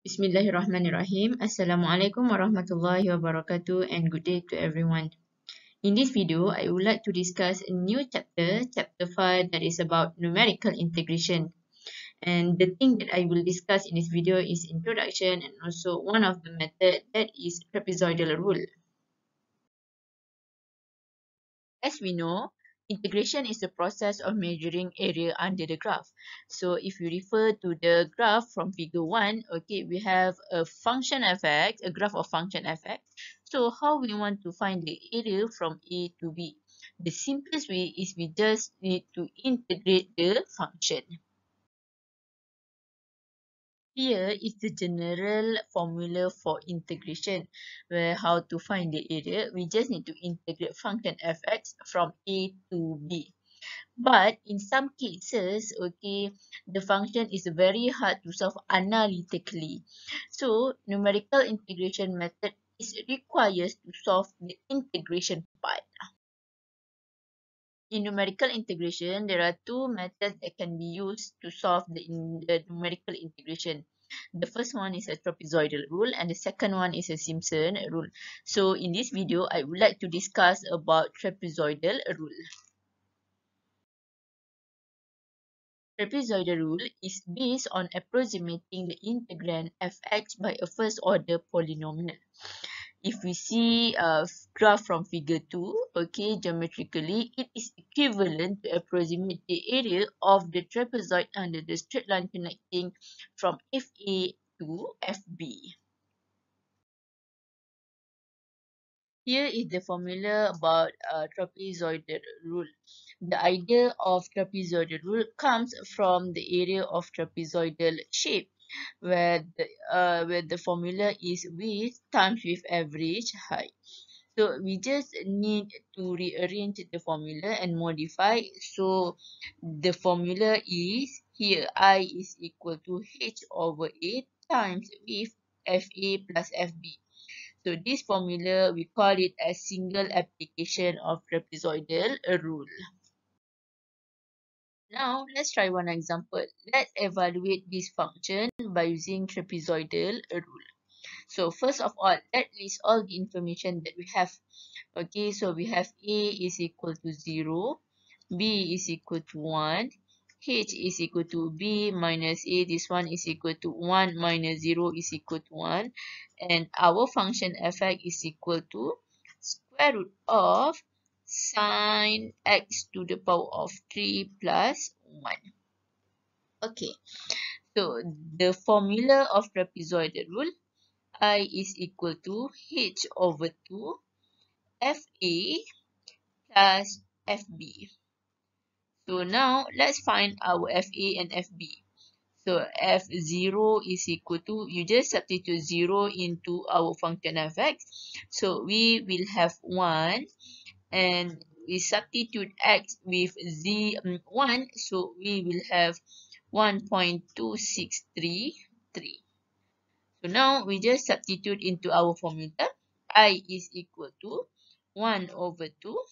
Bismillahirrahmanirrahim. Assalamualaikum warahmatullahi wabarakatuh and good day to everyone. In this video, I would like to discuss a new chapter, chapter 5, that is about numerical integration. And the thing that I will discuss in this video is introduction and also one of the method, that is trapezoidal rule. As we know, integration is the process of measuring area under the graph. So if you refer to the graph from figure 1, okay, we have a function f(x), a graph of function f(x). So how we want to find the area from A to B? The simplest way is we just need to integrate the function. Here is the general formula for integration, where how to find the area. We just need to integrate function f(x) from A to B. But in some cases, okay, the function is very hard to solve analytically. So numerical integration method is required to solve the integration part. In numerical integration, there are two methods that can be used to solve the numerical integration. The first one is a trapezoidal rule and the second one is a Simpson rule. So in this video, I would like to discuss about trapezoidal rule. Trapezoidal rule is based on approximating the integrand f(x) by a first order polynomial. If we see a graph from figure 2, okay, geometrically, it is equivalent to approximate the area of the trapezoid under the straight line connecting from FA to FB. Here is the formula about trapezoidal rule. The idea of trapezoidal rule comes from the area of trapezoidal shape, where the formula is width times with average height. So we just need to rearrange the formula and modify. So the formula is here I is equal to h over a times with FA plus FB. So this formula, we call it a single application of trapezoidal rule. Now, let's try one example. Let's evaluate this function by using trapezoidal rule. So first of all, let's list all the information that we have. Okay, so we have A is equal to 0, B is equal to 1, H is equal to B minus A, this one is equal to 1 minus 0 is equal to 1, and our function f(x) is equal to square root of sine x to the power of 3 plus 1. Okay, so the formula of trapezoidal rule, I is equal to h over 2 FA plus FB. So now let's find our FA and FB. So F0 is equal to, you just substitute 0 into our function f(x). So we will have 1 and we substitute x with 1. So we will have 1.2633. So now we just substitute into our formula. I is equal to 1 over 2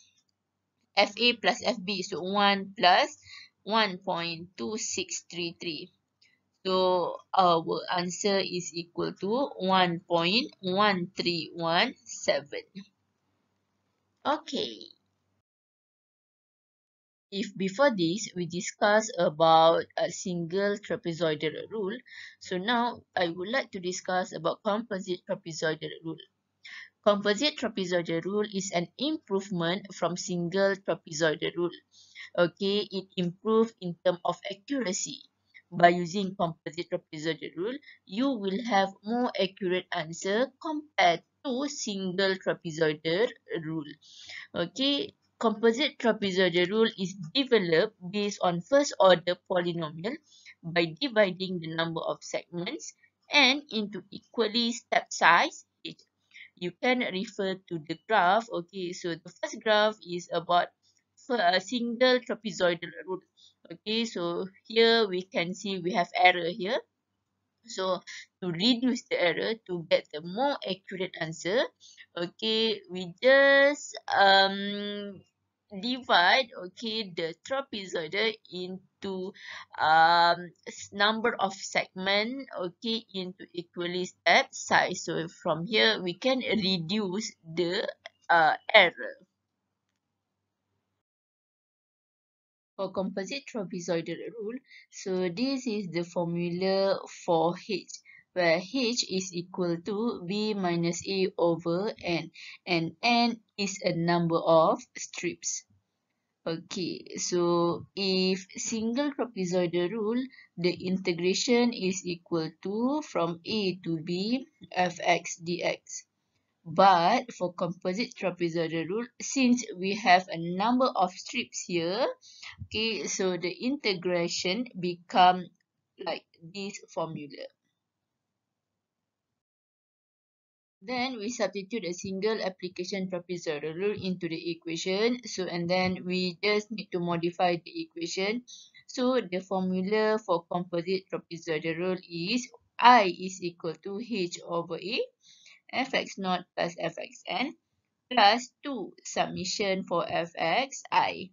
FA plus FB. So 1 plus 1.2633. So our answer is equal to 1.1317. Okay. If before this we discussed about a single trapezoidal rule, so now I would like to discuss about composite trapezoidal rule. Composite trapezoidal rule is an improvement from single trapezoidal rule. Okay, it improves in terms of accuracy. By using composite trapezoidal rule, you will have more accurate answer compared to single trapezoidal rule. Okay, composite trapezoidal rule is developed based on first order polynomial by dividing the number of segments and into equally step size. You can refer to the graph. Okay, so the first graph is about a single trapezoidal rule. Okay, so here we can see we have error here. So to reduce the error, to get the more accurate answer, okay, we just divide, okay, the trapezoidal into number of segment, okay, into equally step size. So from here we can reduce the error. For composite trapezoidal rule, so this is the formula for H, where H is equal to B minus A over N, and N is a number of strips. Okay, so if single trapezoidal rule, the integration is equal to from A to B fx dx. But for composite trapezoidal rule, since we have a number of strips here, okay, so the integration become like this formula. Then we substitute a single application trapezoidal rule into the equation. So and then we just need to modify the equation. So the formula for composite trapezoidal rule is I is equal to H over A fx naught plus fxn plus 2 summation for fxi.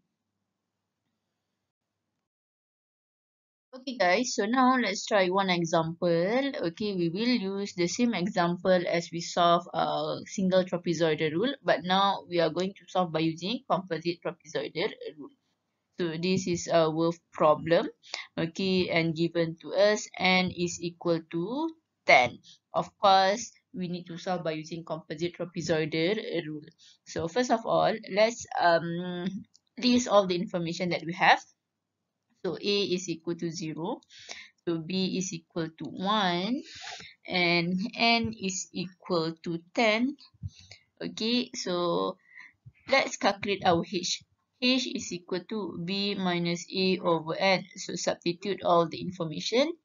Okay guys, so now let's try one example. Okay, we will use the same example as we solve a single trapezoidal rule, but now we are going to solve by using composite trapezoidal rule. So this is our problem, okay, and given to us n is equal to 10. Of course, we need to solve by using composite trapezoidal rule. So first of all, let's list all the information that we have. So A is equal to 0. So B is equal to 1. And N is equal to 10. Okay, so let's calculate our H. H is equal to B minus A over N. So substitute all the information.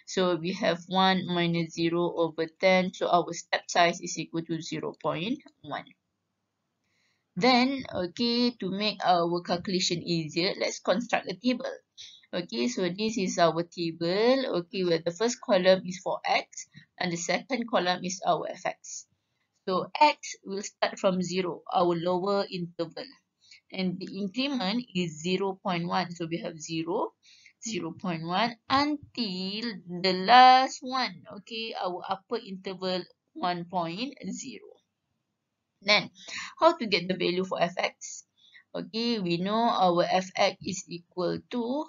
So we have 1 minus 0 over 10. So our step size is equal to 0.1. Then, okay, to make our calculation easier, let's construct a table. Okay, so this is our table, okay, where the first column is for x and the second column is our fx. So x will start from 0, our lower interval, and the increment is 0.1. So we have 0, 0.1 until the last one, okay, our upper interval 1.0. Then, how to get the value for fx? Okay, we know our fx is equal to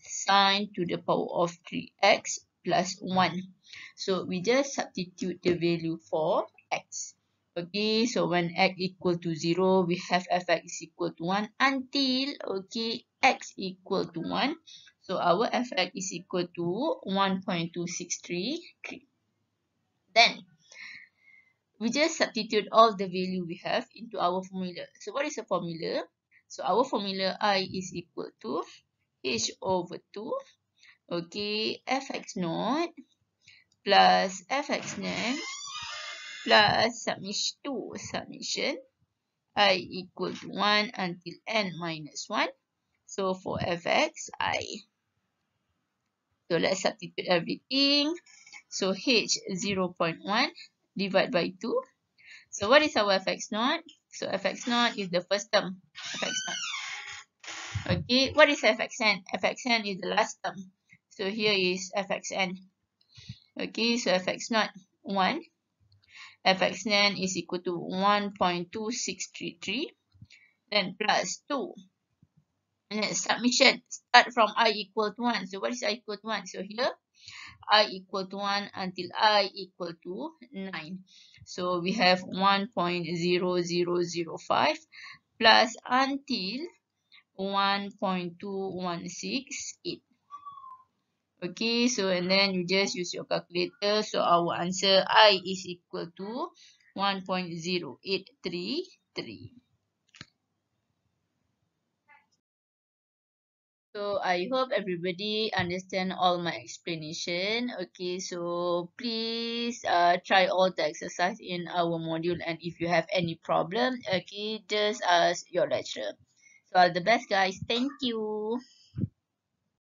sine to the power of 3x plus 1. So we just substitute the value for x. Okay, so when x equal to 0, we have fx is equal to 1 until, okay, x equal to 1. So our fx is equal to 1.2633. Then, we just substitute all the value we have into our formula. So what is the formula? So our formula I is equal to H over 2, okay, fx naught plus fx n plus summation 2 summation I equal to 1 until n minus 1. So for fx I. So let's substitute everything. So H 0.1 divided by 2. So what is our fx naught? So fx naught is the first term. Fx naught. Okay, what is fxn? Fxn is the last term. So here is fxn. Okay, so fx naught 1. Fxn is equal to 1.2633. Then plus 2. And then submission. Start from I equal to 1. So what is I equal to 1? So here I equal to 1 until I equal to 9. So we have 1.0005 plus until 1.2168. Okay, so and then you just use your calculator. So our answer I is equal to 1.0833. So I hope everybody understand all my explanation. Okay, so please try all the exercise in our module, and if you have any problem, okay, just ask your lecturer. So all the best guys. Thank you.